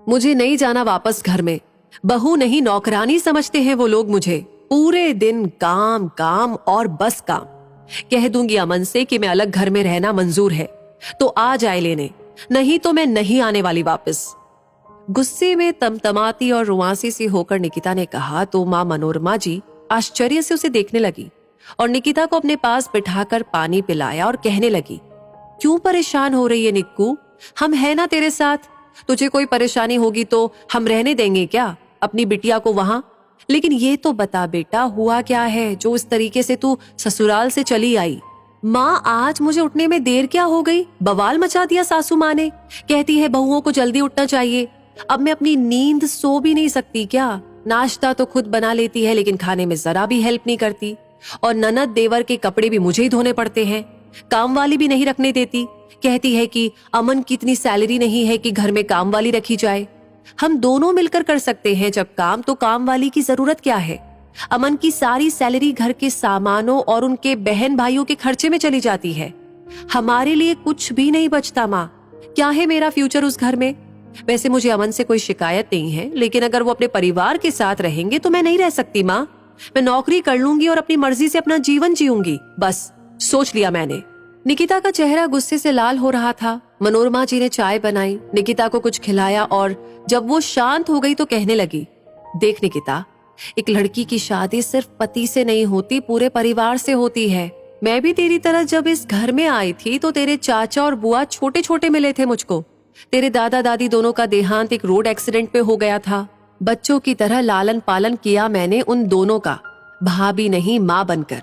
मुझे नहीं जाना वापस घर में। बहू नहीं नौकरानी समझते हैं वो लोग मुझे। पूरे दिन काम काम और बस काम। कह दूंगी अमन से कि मैं अलग घर में रहना मंजूर है तो आ जाए लेने, नहीं तो मैं नहीं आने वाली वापस। गुस्से में तमतमाती और रुआंसी सी होकर निकिता ने कहा तो माँ मनोरमा जी आश्चर्य से उसे देखने लगी और निकिता को अपने पास बिठाकर पानी पिलाया और कहने लगी, क्यों परेशान हो रही है निक्कू? हम है ना तेरे साथ। तुझे कोई परेशानी होगी तो हम रहने देंगे क्या अपनी बिटिया को वहां? लेकिन ये तो बता बेटा, हुआ क्या है जो इस तरीके से तू ससुराल से चली आई? माँ, आज मुझे उठने में देर क्या हो गई? बवाल मचा दिया सासू माँ ने। कहती है बहुओं को जल्दी उठना चाहिए। अब मैं अपनी नींद सो भी नहीं सकती क्या? नाश्ता तो खुद बना लेती है लेकिन खाने में जरा भी हेल्प नहीं करती। और ननद देवर के कपड़े भी मुझे ही धोने पड़ते हैं। काम वाली भी नहीं रखने देती। कहती है कि अमन की इतनी सैलरी नहीं है कि घर में काम वाली रखी जाए। हम दोनों मिलकर कर सकते हैं जब काम, तो काम वाली की जरूरत क्या है? अमन की सारी सैलरी घर के सामानों और उनके बहन भाइयों के खर्चे में चली जाती है। हमारे लिए कुछ भी नहीं बचता माँ। क्या है मेरा फ्यूचर उस घर में? वैसे मुझे अमन से कोई शिकायत नहीं है, लेकिन अगर वो अपने परिवार के साथ रहेंगे तो मैं नहीं रह सकती माँ। मैं नौकरी कर लूंगी और अपनी मर्जी से अपना जीवन जीऊंगी। बस सोच लिया मैंने। निकिता का चेहरा गुस्से से लाल हो रहा था। मनोरमा जी ने चाय बनाई, निकिता को कुछ खिलाया और जब वो शांत हो गई तो कहने लगी, देख निकिता, एक लड़की की शादी सिर्फ पति से नहीं होती, पूरे परिवार से होती है। मैं भी तेरी तरह जब इस घर में आई थी तो तेरे चाचा और बुआ छोटे छोटे मिले थे मुझको। तेरे दादा दादी दोनों का देहांत एक रोड एक्सीडेंट पे हो गया था। बच्चों की तरह लालन पालन किया मैंने उन दोनों का, भाभी नहीं माँ बनकर।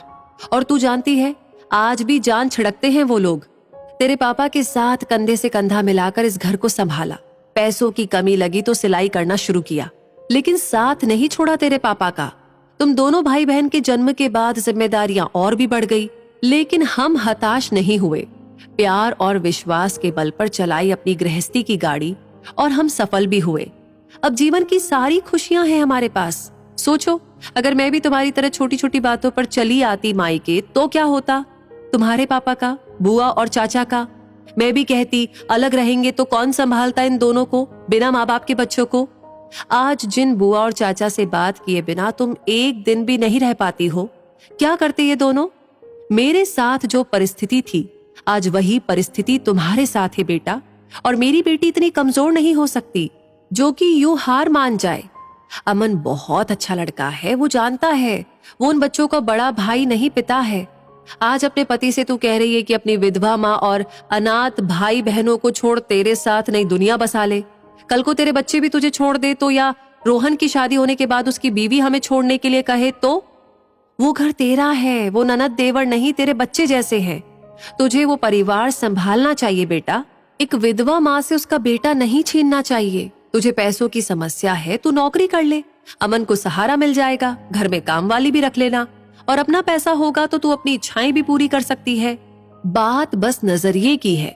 और तू जानती है, आज भी जान छिड़कते हैं वो लोग। तेरे पापा के साथ कंधे से कंधा मिलाकर इस घर को संभाला। पैसों की कमी लगी तो सिलाई करना शुरू किया, लेकिन साथ नहीं छोड़ा तेरे पापा का। तुम दोनों भाई बहन के जन्म के बाद जिम्मेदारियां और भी बढ़ गई, लेकिन हम हताश नहीं हुए। प्यार और विश्वास के बल पर चलाई अपनी गृहस्थी की गाड़ी और हम सफल भी हुए। अब जीवन की सारी खुशियां हैं हमारे पास। सोचो, अगर मैं भी तुम्हारी तरह छोटी छोटी बातों पर चली आती मायके तो क्या होता? तुम्हारे पापा का, बुआ और चाचा का। मैं भी कहती अलग रहेंगे तो कौन संभालता इन दोनों को, बिना माँ बाप के बच्चों को? आज जिन बुआ और चाचा से बात किए बिना तुम एक दिन भी नहीं रह पाती हो, क्या करते ये दोनों? मेरे साथ जो परिस्थिति थी, आज वही परिस्थिति तुम्हारे साथ है बेटा। और मेरी बेटी इतनी कमजोर नहीं हो सकती जो कि यूं हार मान जाए। अमन बहुत अच्छा लड़का है, वो जानता है। वो उन बच्चों का बड़ा भाई नहीं पिता है। आज अपने पति से तू कह रही है कि अपनी विधवा माँ और अनाथ भाई बहनों को छोड़ तेरे साथ नई दुनिया बसा ले। कल को तेरे बच्चे भी तुझे छोड़ दे तो, या रोहन की शादी होने के बाद उसकी बीवी हमें छोड़ने के लिए कहे तो? वो घर तेरा है, वो ननद देवर नहीं तेरे बच्चे जैसे हैं। तुझे वो परिवार संभालना चाहिए बेटा। एक विधवा माँ से उसका बेटा नहीं छीनना चाहिए। तुझे पैसों की समस्या है, तू नौकरी कर ले, अमन को सहारा मिल जाएगा। घर में काम वाली भी रख लेना और अपना पैसा होगा तो तू अपनी इच्छाएं भी पूरी कर सकती है। बात बस नजरिए की है,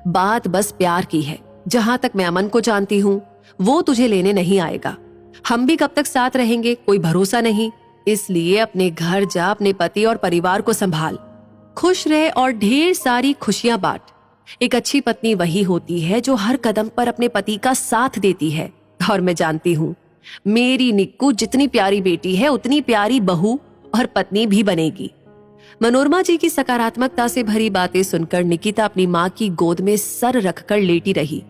बात बस प्यार की है। जहां तक मैं अमन को जानती हूँ, वो तुझे लेने नहीं आएगा। हम भी कब तक साथ रहेंगे कोई भरोसा नहीं। इसलिए अपने घर जा, अपने पति और परिवार को संभाल, खुश रह और ढेर सारी खुशियां बांट। एक अच्छी पत्नी वही होती है जो हर कदम पर अपने पति का साथ देती है। और मैं जानती हूँ, मेरी निक्कू जितनी प्यारी बेटी है उतनी प्यारी बहू और पत्नी भी बनेगी। मनोरमा जी की सकारात्मकता से भरी बातें सुनकर निकिता अपनी माँ की गोद में सर रखकर लेटी रही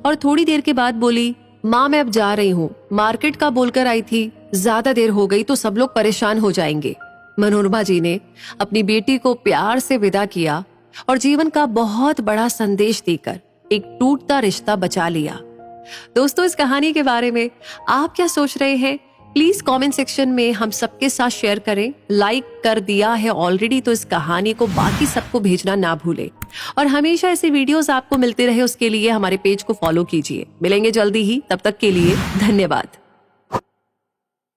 और थोड़ी देर के बाद बोली, माँ मैं अब जा रही हूँ, मार्केट का बोलकर आई थी, ज्यादा देर हो गई तो सब लोग परेशान हो जाएंगे। मनोरमा जी ने अपनी बेटी को प्यार से विदा किया और जीवन का बहुत बड़ा संदेश देकर एक टूटता रिश्ता बचा लिया। दोस्तों, इस कहानी के बारे में आप क्या सोच रहे हैं? प्लीज कमेंट सेक्शन में हम सबके साथ शेयर करें। लाइक कर दिया है ऑलरेडी तो इस कहानी को बाकी सबको भेजना ना भूलें। और हमेशा ऐसे वीडियोस आपको मिलते रहे उसके लिए हमारे पेज को फॉलो कीजिए। मिलेंगे जल्दी ही, तब तक के लिए धन्यवाद।